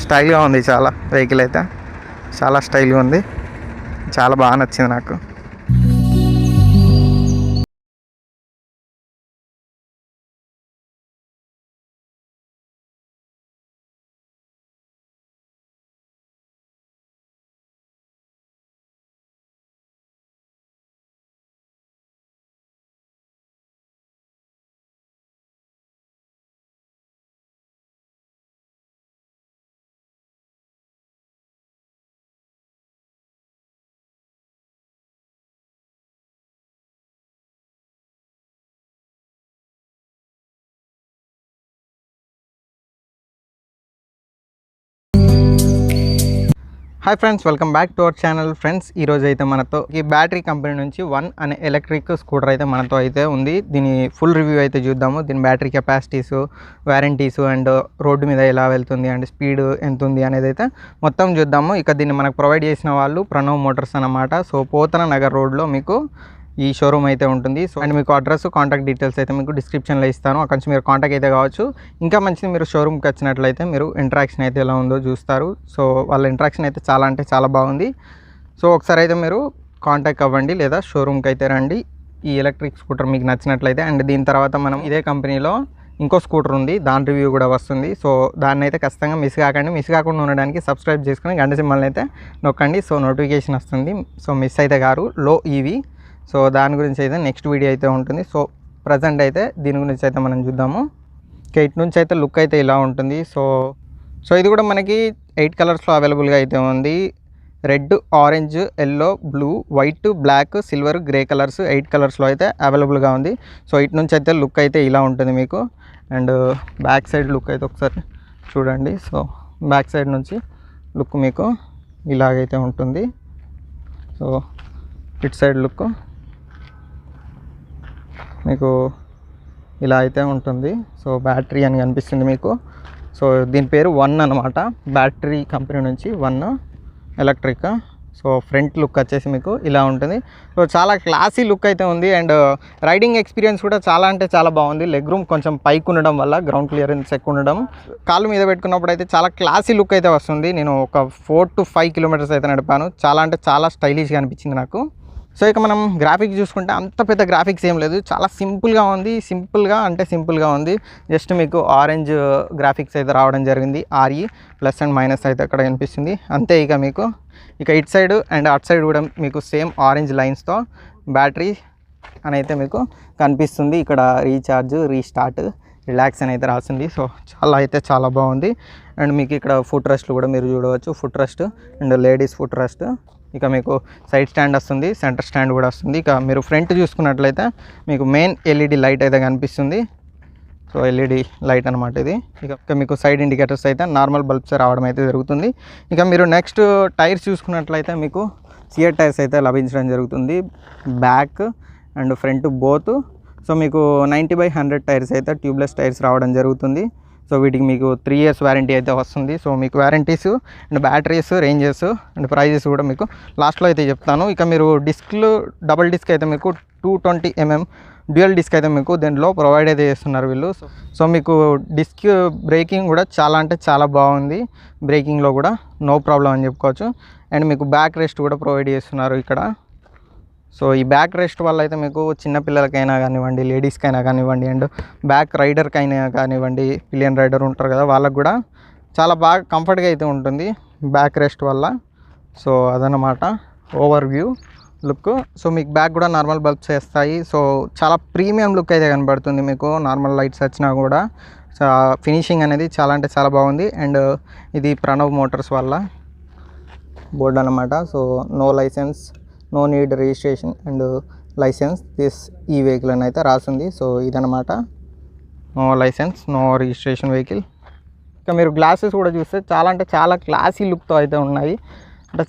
స్టైల్గా ఉంది చాలా. వెహికల్ అయితే చాలా స్టైల్గా ఉంది, చాలా బాగా నచ్చింది నాకు. Hi friends, welcome back to our channel. Friends, ఈరోజు అయితే మనతో ఈ బ్యాటరీ కంపెనీ నుంచి వన్ అనే ఎలక్ట్రిక్ స్కూటర్ అయితే మనతో అయితే ఉంది. దీని ఫుల్ రివ్యూ అయితే చూద్దాము. దీని battery capacities, warranties and road మీద ఎలా వెళ్తుంది అండ్ స్పీడ్ ఎంత ఉంది అనేది అయితే మొత్తం చూద్దాము. ఇక దీన్ని మనకు ప్రొవైడ్ చేసిన వాళ్ళు ప్రణవ్ మోటార్స్ అన్నమాట. సో పోతన నగర్ రోడ్లో మీకు ఈ షోరూమ్ అయితే ఉంటుంది. సో అండ్ మీకు అడ్రస్, కాంటాక్ట్ డీటెయిల్స్ అయితే మీకు డిస్క్రిప్షన్లో ఇస్తాను. అక్కడి నుంచి మీరు కాంటాక్ట్ అయితే కావచ్చు. ఇంకా మంచిది, మీరు షోరూమ్కి వచ్చినట్లయితే మీరు ఇంటరాక్షన్ అయితే ఎలా ఉందో చూస్తారు. సో వాళ్ళ ఇంటరాక్షన్ అయితే చాలా అంటే చాలా బాగుంది. సో ఒకసారి అయితే మీరు కాంటాక్ట్ అవ్వండి లేదా షోరూమ్కి అయితే రండి. ఈ ఎలక్ట్రిక్ స్కూటర్ మీకు నచ్చినట్లయితే. అండ్ దీని తర్వాత మనం ఇదే కంపెనీలో ఇంకో స్కూటర్ ఉంది, దాని రివ్యూ కూడా వస్తుంది. సో దాన్ని అయితే ఖచ్చితంగా మిస్ కాకండి. మిస్ కాకుండా ఉండడానికి సబ్స్క్రైబ్ చేసుకుని గంట సింబల్ని అయితే నొక్కండి. సో నోటిఫికేషన్ వస్తుంది. సో మిస్ అయితే గారు లో ఈవీ. సో దాని గురించి అయితే నెక్స్ట్ వీడియో అయితే ఉంటుంది. సో ప్రజెంట్ అయితే దీని గురించి అయితే మనం చూద్దాము. ఇటు నుంచి అయితే లుక్ అయితే ఇలా ఉంటుంది. సో ఇది కూడా మనకి 8 కలర్స్లో అవైలబుల్గా అయితే ఉంది. Red, orange, yellow, blue, white, black, silver, grey colours 8 కలర్స్లో అయితే అవైలబుల్గా ఉంది. సో ఇటు నుంచి అయితే లుక్ అయితే ఇలా ఉంటుంది మీకు. అండ్ బ్యాక్ సైడ్ లుక్ అయితే ఒకసారి చూడండి. సో బ్యాక్ సైడ్ నుంచి లుక్ మీకు ఇలాగైతే ఉంటుంది. సో ఇటు సైడ్ లుక్ మీకు ఇలా అయితే ఉంటుంది. సో బ్యాటరీ అని కనిపిస్తుంది మీకు. సో దీని పేరు వన్ అనమాట, బ్యాటరీ కంపెనీ నుంచి one electric. So front look వచ్చేసి మీకు ఇలా ఉంటుంది. సో చాలా క్లాసీ లుక్ అయితే ఉంది. అండ్ రైడింగ్ ఎక్స్పీరియన్స్ కూడా చాలా అంటే చాలా బాగుంది. లెగ్ రూమ్ కొంచెం పైకి ఉండడం వల్ల, గ్రౌండ్ క్లియరెన్స్ ఎక్కువ ఉండడం, కాళ్ళు మీద పెట్టుకున్నప్పుడు అయితే చాలా క్లాసీ లుక్ అయితే వస్తుంది. నేను ఒక 4 to 5 కిలోమీటర్స్ అయితే నడిపాను. చాలా అంటే చాలా స్టైలిష్గా అనిపించింది నాకు. సో ఇక మనం గ్రాఫిక్స్ చూసుకుంటే అంత పెద్ద గ్రాఫిక్స్ ఏం లేదు, చాలా సింపుల్గా ఉంది. సింపుల్గా ఉంది. జస్ట్ మీకు ఆరెంజ్ గ్రాఫిక్స్ అయితే రావడం జరిగింది. RE ప్లస్ అండ్ మైనస్ అయితే అక్కడ కనిపిస్తుంది అంతే. ఇక ఇటు సైడ్ అండ్ అటు సైడ్ కూడా మీకు సేమ్ ఆరెంజ్ లైన్స్తో బ్యాటరీ అని అయితే మీకు కనిపిస్తుంది. ఇక్కడ రీఛార్జ్, రీస్టార్ట్, రిలాక్స్ అని అయితే రాసింది. సో చాలా బాగుంది. అండ్ మీకు ఇక్కడ ఫుట్ రెస్ట్లు కూడా మీరు చూడవచ్చు. Foot rest and ladies foot rest. ఇక మీకు సైడ్ స్టాండ్ వస్తుంది, సెంటర్ స్టాండ్ కూడా వస్తుంది. ఇక మీరు ఫ్రంట్ చూసుకున్నట్లయితే మీకు మెయిన్ LED లైట్ అయితే కనిపిస్తుంది. సో LED లైట్ అనమాట ఇది. ఇక మీకు సైడ్ ఇండికేటర్స్ అయితే నార్మల్ బల్బ్స్ రావడం అయితే జరుగుతుంది. ఇక మీరు నెక్స్ట్ టైర్స్ చూసుకున్నట్లయితే మీకు సియర్ టైర్స్ అయితే లభించడం జరుగుతుంది, back and front both. So మీకు 90/100 టైర్స్ అయితే ట్యూబ్లెస్ టైర్స్ రావడం జరుగుతుంది. సో వీటికి మీకు 3 years వారంటీ అయితే వస్తుంది. సో మీకు warranties and batteries, ranges and prices కూడా మీకు లాస్ట్లో అయితే చెప్తాను. ఇక మీరు డిస్క్లు, డబుల్ డిస్క్ అయితే మీకు 220 mm డ్యూయల్ డిస్క్ అయితే మీకు దీంట్లో ప్రొవైడ్ అయితే చేస్తున్నారు వీళ్ళు. సో మీకు డిస్క్ బ్రేకింగ్ కూడా చాలా అంటే చాలా బాగుంది. బ్రేకింగ్లో కూడా నో ప్రాబ్లం అని చెప్పుకోవచ్చు. అండ్ మీకు బ్యాక్ రెస్ట్ కూడా ప్రొవైడ్ చేస్తున్నారు ఇక్కడ. సో ఈ బ్యాక్ రెస్ట్ వల్ల అయితే మీకు చిన్నపిల్లలకైనా కానివ్వండి, లేడీస్కైనా కానివ్వండి, అండ్ బ్యాక్ రైడర్కైనా కానివ్వండి, పిలియన్ రైడర్ ఉంటారు కదా, వాళ్ళకు కూడా చాలా బాగా కంఫర్ట్గా అయితే ఉంటుంది బ్యాక్ రెస్ట్ వల్ల. సో అదనమాట ఓవర్ వ్యూ లుక్. సో మీకు బ్యాక్ కూడా నార్మల్ బల్బ్స్ వేస్తాయి. సో చాలా ప్రీమియం లుక్ అయితే కనబడుతుంది మీకు. నార్మల్ లైట్స్ వచ్చినా కూడా ఫినిషింగ్ అనేది చాలా అంటే చాలా బాగుంది. అండ్ ఇది ప్రణవ్ మోటార్స్ వల్ల బోర్డు అనమాట. So no licence, no need registration and licence this ఈ వెహికల్ అని అయితే రాసింది. సో ఇదనమాట, no licence, no registration vehicle. ఇక మీరు గ్లాసెస్ కూడా చూస్తే చాలా అంటే చాలా క్లాసీ లుక్తో అయితే ఉన్నాయి. అంటే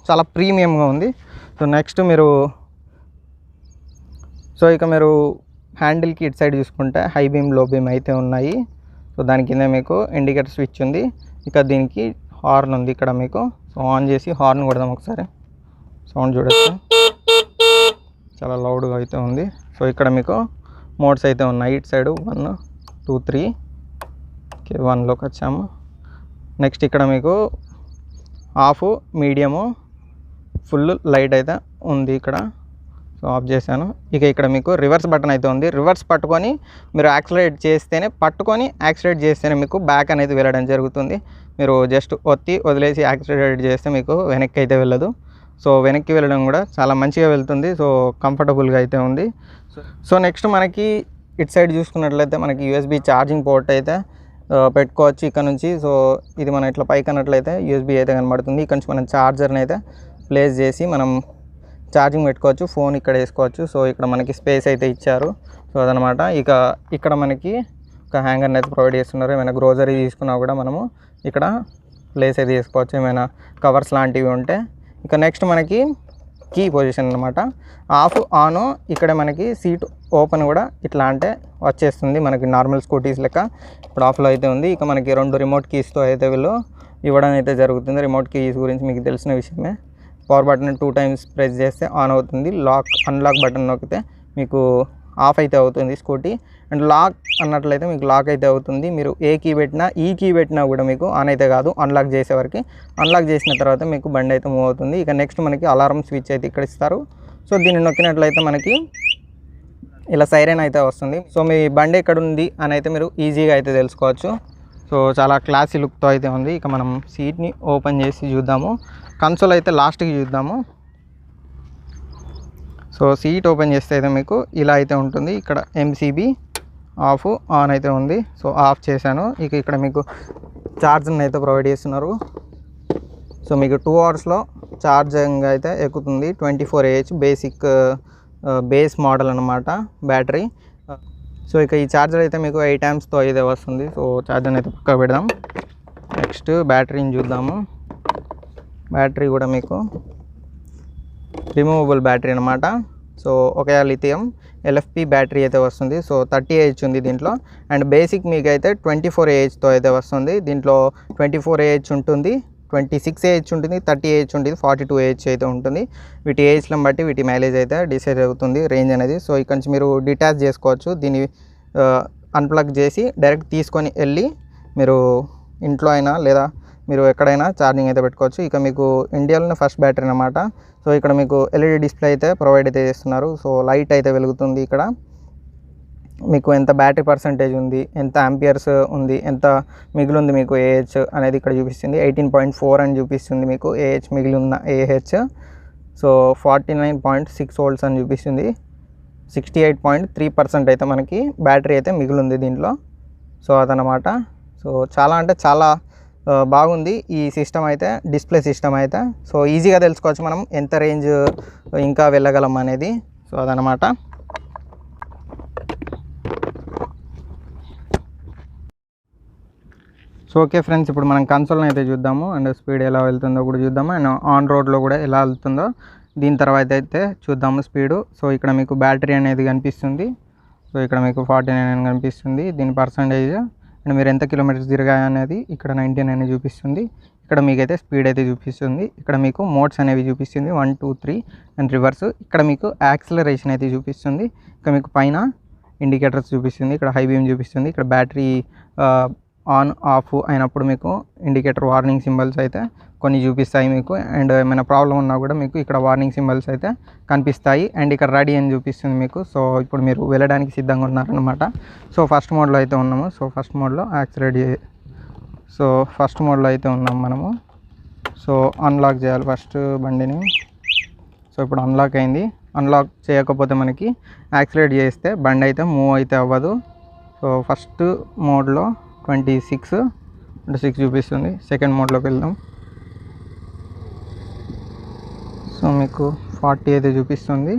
చాలా ప్రీమియంగా ఉంది. సో నెక్స్ట్ ఇక మీరు హ్యాండిల్కి ఇటు సైడ్ చూసుకుంటే హై బీమ్, లో బీమ్ అయితే ఉన్నాయి. సో దాని కింద మీకు ఇండికేటర్ స్విచ్ ఉంది. ఇక దీనికి హార్న్ ఉంది ఇక్కడ మీకు. సో ఆన్ చేసి హార్న్ కొడదాం ఒకసారి. సౌండ్ చూడొచ్చు, చాలా లౌడ్గా అయితే ఉంది. సో ఇక్కడ మీకు మోడ్స్ అయితే ఉన్నాయి. ఇటు సైడ్ 1, 2, 3. ఓకే, 1లోకి వచ్చాము. నెక్స్ట్ ఇక్కడ మీకు ఆఫ్, మీడియము, ఫుల్ లైట్ అయితే ఉంది ఇక్కడ. సో ఆఫ్ చేశాను. ఇక ఇక్కడ మీకు రివర్స్ బటన్ అయితే ఉంది. రివర్స్ పట్టుకొని మీరు యాక్సిలరేట్ చేస్తేనే, పట్టుకొని యాక్సిలరేట్ చేస్తేనే మీకు బ్యాక్ అనేది వెళ్ళడం జరుగుతుంది. మీరు జస్ట్ ఒత్తి వదిలేసి యాక్సిలరేట్ చేస్తే మీకు వెనక్కి అయితే వెళ్ళదు. సో వెనక్కి వెళ్ళడం కూడా చాలా మంచిగా వెళ్తుంది. సో కంఫర్టబుల్గా అయితే ఉంది. సో నెక్స్ట్ మనకి ఇటు సైడ్ చూసుకున్నట్లయితే మనకి యూఎస్బి ఛార్జింగ్ పోర్ట్ అయితే పెట్టుకోవచ్చు ఇక్కడ నుంచి. సో ఇది మనం ఇట్లా పైకి అన్నట్లయితే యూఎస్బి అయితే కనబడుతుంది. ఇక్కడ నుంచి మనం ఛార్జర్ని అయితే ప్లేస్ చేసి మనం ఛార్జింగ్ పెట్టుకోవచ్చు, ఫోన్ ఇక్కడ వేసుకోవచ్చు. సో ఇక్కడ మనకి స్పేస్ అయితే ఇచ్చారు. సో అదనమాట. ఇక ఇక్కడ మనకి ఒక హ్యాంగర్ని అయితే ప్రొవైడ్ చేస్తున్నారు. ఏమైనా గ్రోసరీ తీసుకున్నా కూడా మనము ఇక్కడ ప్లేస్ అయితే చేసుకోవచ్చు, ఏమైనా కవర్స్ లాంటివి ఉంటే. ఇక నెక్స్ట్ మనకి కీ పొజిషన్ అనమాట. ఆఫ్ ఆన్, ఇక్కడ మనకి సీట్ ఓపెన్ కూడా ఇట్లా అంటే వచ్చేస్తుంది మనకి నార్మల్ స్కూటీస్ లెక్క. ఇప్పుడు ఆఫ్లో అయితే ఉంది. ఇక మనకి 2 రిమోట్ కీస్తో అయితే వీళ్ళు ఇవ్వడం అయితే జరుగుతుంది. రిమోట్ కీస్ గురించి మీకు తెలిసిన విషయమే. పవర్ బటన్ 2 టైమ్స్ ప్రెస్ చేస్తే ఆన్ అవుతుంది. అన్లాక్ బటన్ నొక్కితే మీకు ఆఫ్ అయితే అవుతుంది స్కూటీ. అండ్ లాక్ అన్నట్లయితే మీకు లాక్ అయితే అవుతుంది. మీరు ఏ కీ పెట్టినా, ఈ కీ పెట్టినా కూడా మీకు ఆన్ అయితే కాదు, అన్లాక్ చేసే వరకు. అన్లాక్ చేసిన తర్వాత మీకు బండి అయితే మూవ్ అవుతుంది. ఇక నెక్స్ట్ మనకి అలారం స్విచ్ అయితే ఇక్కడ ఇస్తారు. సో దీన్ని నొక్కినట్లయితే మనకి ఇలా సైరన్ అయితే వస్తుంది. సో మీ బండి ఎక్కడ ఉంది అని అయితే మీరు ఈజీగా అయితే తెలుసుకోవచ్చు. సో చాలా క్లాసీ లుక్తో అయితే ఉంది. ఇక మనం సీట్ని ఓపెన్ చేసి చూద్దాము. కన్సోల్ అయితే లాస్ట్కి చూద్దాము. సో సీట్ ఓపెన్ చేస్తే అయితే మీకు ఇలా అయితే ఉంటుంది. ఇక్కడ ఎంసీబీ ఆఫ్ ఆన్ అయితే ఉంది. సో ఆఫ్ చేశాను. ఇక ఇక్కడ మీకు ఛార్జర్ని అయితే ప్రొవైడ్ చేస్తున్నారు. సో మీకు 2 అవర్స్లో ఛార్జింగ్ అయితే ఎక్కుతుంది. 24Ah బేస్ మోడల్ అనమాట బ్యాటరీ. సో ఇక ఈ ఛార్జర్ అయితే మీకు 8 amps అయితే వస్తుంది. సో ఛార్జర్ని అయితే పక్కకు పెడదాం. నెక్స్ట్ బ్యాటరీని చూద్దాము. బ్యాటరీ కూడా మీకు రిమూవబుల్ బ్యాటరీ అనమాట. సో ఒక లిథియం LFP బ్యాటరీ అయితే వస్తుంది. సో 30Ah ఉంది దీంట్లో. అండ్ బేసిక్ మీకు అయితే 24Ah అయితే వస్తుంది. దీంట్లో 24Ah ఉంటుంది, 26Ah ఉంటుంది, 30Ah ఉంటుంది, 42Ah అయితే ఉంటుంది. వీటి ఏజ్లను బట్టి వీటి మైలేజ్ అయితే డిసైడ్ అవుతుంది, రేంజ్ అనేది. సో ఇక్కడ నుంచి మీరు డిటాచ్ చేసుకోవచ్చు. దీన్ని అన్ప్లగ్ చేసి డైరెక్ట్ తీసుకొని వెళ్ళి మీరు ఇంట్లో అయినా లేదా మీరు ఎక్కడైనా ఛార్జింగ్ అయితే పెట్టుకోవచ్చు. ఇక మీకు ఇండియాలోనే ఫస్ట్ బ్యాటరీ అనమాట. సో ఇక్కడ మీకు LED డిస్ప్లే అయితే ప్రొవైడ్ అయితే చేస్తున్నారు. సో లైట్ అయితే వెలుగుతుంది. ఇక్కడ మీకు ఎంత బ్యాటరీ పర్సంటేజ్ ఉంది, ఎంత ఆంపియర్స్ ఉంది, ఎంత మిగిలి ఉంది మీకు AH అనేది ఇక్కడ చూపిస్తుంది. 18.4 అని చూపిస్తుంది మీకు AH మిగిలి ఉన్న AH. సో 49.6 volts అని చూపిస్తుంది. 68.3% అయితే మనకి బ్యాటరీ అయితే మిగిలి ఉంది దీంట్లో. సో అదనమాట. సో చాలా అంటే చాలా బాగుంది ఈ సిస్టమ్ అయితే, డిస్ప్లే సిస్టమ్ అయితే. సో ఈజీగా తెలుసుకోవచ్చు మనం ఎంత రేంజ్ ఇంకా వెళ్ళగలం అనేది. సో అదనమాట. సో ఓకే ఫ్రెండ్స్, ఇప్పుడు మనం కన్సోల్ని అయితే చూద్దాము. అండ్ స్పీడ్ ఎలా వెళ్తుందో కూడా చూద్దాము. అండ్ ఆన్ రోడ్లో కూడా ఎలా వెళ్తుందో దీని తర్వాత అయితే చూద్దాము స్పీడు. సో ఇక్కడ మీకు బ్యాటరీ అనేది కనిపిస్తుంది. సో ఇక్కడ మీకు 49 అని కనిపిస్తుంది దీని పర్సంటేజ్. అండ్ మీరు ఎంత కిలోమీటర్స్ తిరిగాయి అనేది ఇక్కడ 19 అని చూపిస్తుంది. ఇక్కడ మీకైతే స్పీడ్ అయితే చూపిస్తుంది. ఇక్కడ మీకు మోడ్స్ అనేవి చూపిస్తుంది 1, 2, 3 అండ్ రివర్స్. ఇక్కడ మీకు యాక్సిలరేషన్ అయితే చూపిస్తుంది. ఇక్కడ మీకు పైన ఇండికేటర్స్ చూపిస్తుంది. ఇక్కడ హై బీమ్ చూపిస్తుంది. ఇక్కడ బ్యాటరీ ఆన్ ఆఫ్ అయినప్పుడు మీకు ఇండికేటర్ వార్నింగ్ సింబల్స్ అయితే కొన్ని చూపిస్తాయి మీకు. అండ్ ఏమైనా ప్రాబ్లం ఉన్నా కూడా మీకు ఇక్కడ వార్నింగ్ సింబల్స్ అయితే కనిపిస్తాయి. అండ్ ఇక్కడ రెడీ అని చూపిస్తుంది మీకు. సో ఇప్పుడు మీరు వెళ్ళడానికి సిద్ధంగా ఉన్నారనమాట. సో ఫస్ట్ మోడ్లో అయితే ఉన్నాము. సో ఫస్ట్ మోడ్లో ఫస్ట్ మోడ్లో అయితే ఉన్నాము మనము. సో అన్లాక్ చేయాలి ఫస్ట్ బండిని. సో ఇప్పుడు అన్లాక్ అయింది. అన్లాక్ చేయకపోతే మనకి యాక్సిలేట్ చేస్తే బండి అయితే మూవ్ అయితే అవ్వదు. సో ఫస్ట్ మోడ్లో 26 చూపిస్తుంది. సెకండ్ మోడ్లోకి వెళ్దాం. సో మీకు 40 అయితే చూపిస్తుంది.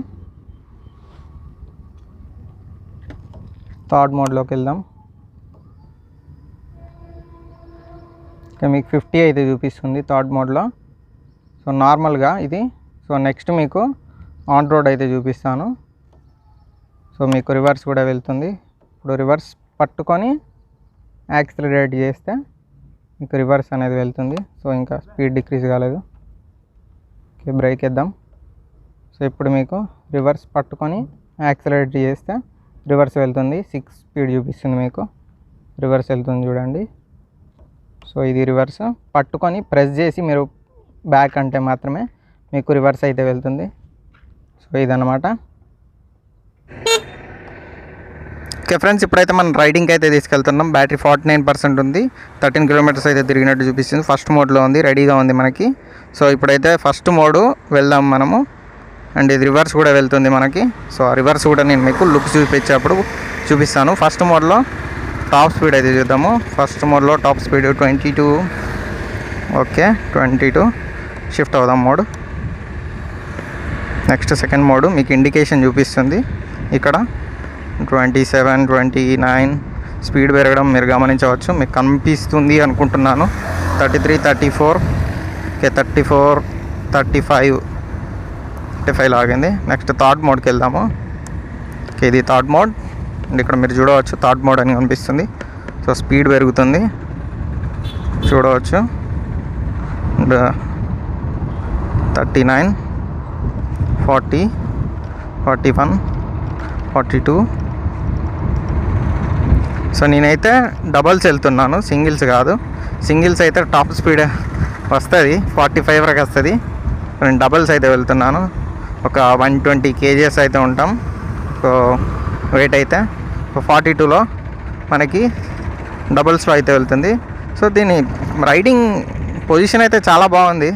థర్డ్ మోడ్లోకి వెళ్దాం. ఇక మీకు 50 అయితే చూపిస్తుంది థర్డ్ మోడ్లో. సో నార్మల్గా ఇది. సో నెక్స్ట్ మీకు ఆన్ రోడ్ అయితే చూపిస్తాను. సో మీకు రివర్స్ కూడా వెళ్తుంది. ఇప్పుడు రివర్స్ పట్టుకొని యాక్సిలరేట్ చేస్తే మీకు రివర్స్ అనేది వెళ్తుంది. సో ఇంకా స్పీడ్ డిక్రీజ్ కాలేదు. ఓకే, బ్రేక్ వేద్దాం. సో ఇప్పుడు మీకు రివర్స్ పట్టుకొని యాక్సిలరేట్ చేస్తే రివర్స్ వెళ్తుంది. 6 స్పీడ్ చూపిస్తుంది మీకు. రివర్స్ వెళ్తుంది చూడండి. సో ఇది రివర్స్, పట్టుకొని ప్రెస్ చేసి మీరు బ్యాక్ అంటే మాత్రమే మీకు రివర్స్ అయితే వెళ్తుంది. సో ఇదన్నమాట. ఓకే ఫ్రెండ్స్, ఇప్పుడైతే మనం రైడింగ్కి అయితే తీసుకెళ్తున్నాం. బ్యాటరీ 49% ఉంది, 13 కిలోమీటర్స్ అయితే తిరిగినట్టు చూపిస్తుంది. ఫస్ట్ మోడ్లో ఉంది, రెడీగా ఉంది మనకి. సో ఇప్పుడైతే ఫస్ట్ మోడు వెళ్దాం మనము. అండ్ ఇది రివర్స్ కూడా వెళ్తుంది మనకి. సో ఆ రివర్స్ కూడా నేను మీకు లుక్ చూపించేటప్పుడు చూపిస్తాను. ఫస్ట్ మోడ్లో టాప్ స్పీడ్ అయితే చూద్దాము. ఫస్ట్ మోడ్లో టాప్ స్పీడ్ 22. ఓకే 22. షిఫ్ట్ అవుదాం మోడ్. నెక్స్ట్ సెకండ్ మోడ్ మీకు ఇండికేషన్ చూపిస్తుంది ఇక్కడ 27, 29 స్పీడ్ పెరగడం మీరు గమనించవచ్చు. మీకు కనిపిస్తుంది అనుకుంటున్నాను. 33, 34. ఓకే 34, 35 లాగింది. నెక్స్ట్ థర్డ్ మోడ్కి వెళ్దాము. ఓకే ఇది థర్డ్ మోడ్. అండ్ ఇక్కడ మీరు చూడవచ్చు థర్డ్ మోడ్ అని కనిపిస్తుంది. సో స్పీడ్ పెరుగుతుంది చూడవచ్చు. అండ్ 39, 40, 41, 42. సో నేనైతే డబల్స్ వెళ్తున్నాను, సింగిల్స్ కాదు. సింగిల్స్ అయితే టాప్ స్పీడ్ వస్తుంది, 45 వరకు వస్తుంది. నేను డబల్స్ అయితే వెళ్తున్నాను. ఒక 120 kgs అయితే ఉంటాం. సో వెయిట్ అయితే 42లో మనకి డబల్స్లో అయితే వెళ్తుంది. సో దీని రైడింగ్ పొజిషన్ అయితే చాలా బాగుంది.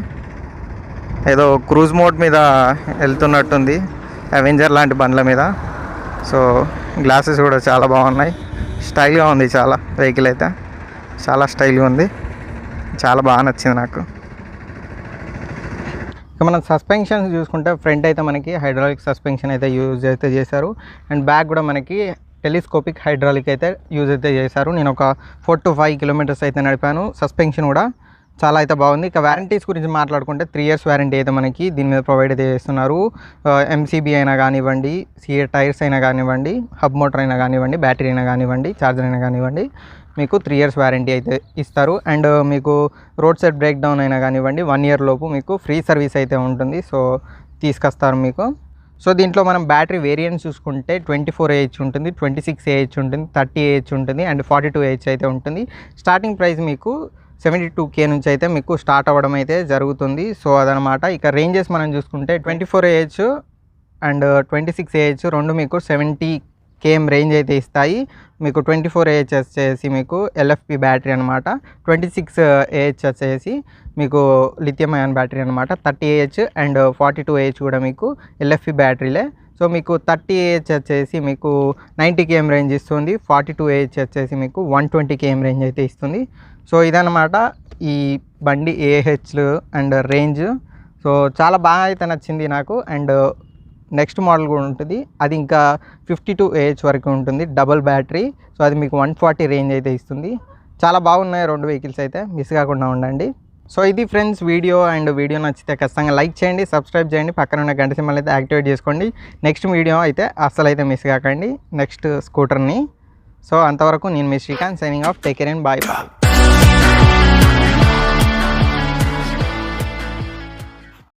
ఏదో క్రూజ్ మోడ్ మీద వెళ్తున్నట్టుంది, అవెంజర్ లాంటి బండ్ల మీద. సో గ్లాసెస్ కూడా చాలా బాగున్నాయి, స్టైల్గా ఉంది చాలా. వెహికల్ అయితే చాలా స్టైల్గా ఉంది, చాలా బాగా నచ్చింది నాకు. ఇక మనం సస్పెన్షన్స్ చూసుకుంటే ఫ్రంట్ అయితే మనకి హైడ్రాలిక్ సస్పెన్షన్ అయితే యూజ్ అయితే చేశారు. అండ్ బ్యాక్ కూడా మనకి టెలిస్కోపిక్ హైడ్రాలిక్ అయితే యూజ్ అయితే చేశారు. నేను ఒక 4 to 5 కిలోమీటర్స్ అయితే నడిపాను. సస్పెన్షన్ కూడా చాలా అయితే బాగుంది. ఇక వారంటీస్ గురించి మాట్లాడుకుంటే 3 years వారంటీ అయితే మనకి దీని మీద ప్రొవైడ్ అయితే చేస్తున్నారు. ఎంసీబీ అయినా కానివ్వండి, సిఏ టైర్స్ అయినా కానివ్వండి, హబ్ మోటార్ అయినా కానివ్వండి, బ్యాటరీ అయినా కానివ్వండి, ఛార్జర్ అయినా కానివ్వండి, మీకు 3 years వారంటీ అయితే ఇస్తారు. అండ్ మీకు రోడ్ సైడ్ బ్రేక్ డౌన్ అయినా కానివ్వండి 1 year లోపు మీకు ఫ్రీ సర్వీస్ అయితే ఉంటుంది. సో తీసుకొస్తారు మీకు. సో దీంట్లో మనం బ్యాటరీ వేరియంట్స్ చూసుకుంటే 24Ah ఉంటుంది, 26Ah ఉంటుంది, 30Ah ఉంటుంది, అండ్ 42Ah అయితే ఉంటుంది. స్టార్టింగ్ ప్రైస్ మీకు 72K నుంచి అయితే మీకు స్టార్ట్ అవ్వడం అయితే జరుగుతుంది. సో అదనమాట. ఇక రేంజెస్ మనం చూసుకుంటే 24Ah అండ్ 26Ah రెండు మీకు 70 km రేంజ్ అయితే ఇస్తాయి. మీకు 24Ah వచ్చేసి మీకు LFP బ్యాటరీ అనమాట, 26Ah వచ్చేసి మీకు లిథియం అయాన్ బ్యాటరీ అనమాట, 30Ah అండ్ 42Ah కూడా మీకు LFP బ్యాటరీలే. సో మీకు 30Ah వచ్చేసి మీకు 90 km రేంజ్ ఇస్తుంది, 42Ah వచ్చేసి మీకు 120 km రేంజ్ అయితే ఇస్తుంది. సో ఇదన్నమాట ఈ బండి ఏహెచ్లు అండ్ రేంజ్. సో చాలా బాగా అయితే నచ్చింది నాకు. అండ్ నెక్స్ట్ మోడల్ కూడా ఉంటుంది, అది ఇంకా 52Ah వరకు ఉంటుంది, డబుల్ బ్యాటరీ. సో అది మీకు 140 రేంజ్ అయితే ఇస్తుంది. చాలా బాగున్నాయి రెండు వెహికల్స్ అయితే, మిస్ కాకుండా ఉండండి. సో ఇది ఫ్రెండ్స్ వీడియో. అండ్ వీడియో నచ్చితే ఖచ్చితంగా లైక్ చేయండి, సబ్స్క్రైబ్ చేయండి, పక్కన ఉన్న గంట సింబల్ అయితే యాక్టివేట్ చేసుకోండి. నెక్స్ట్ వీడియో అయితే అస్సలు అయితే మిస్ కాకండి, నెక్స్ట్ స్కూటర్ని. సో అంతవరకు నేను మీ Srikanth signing off. Take care and bye bye.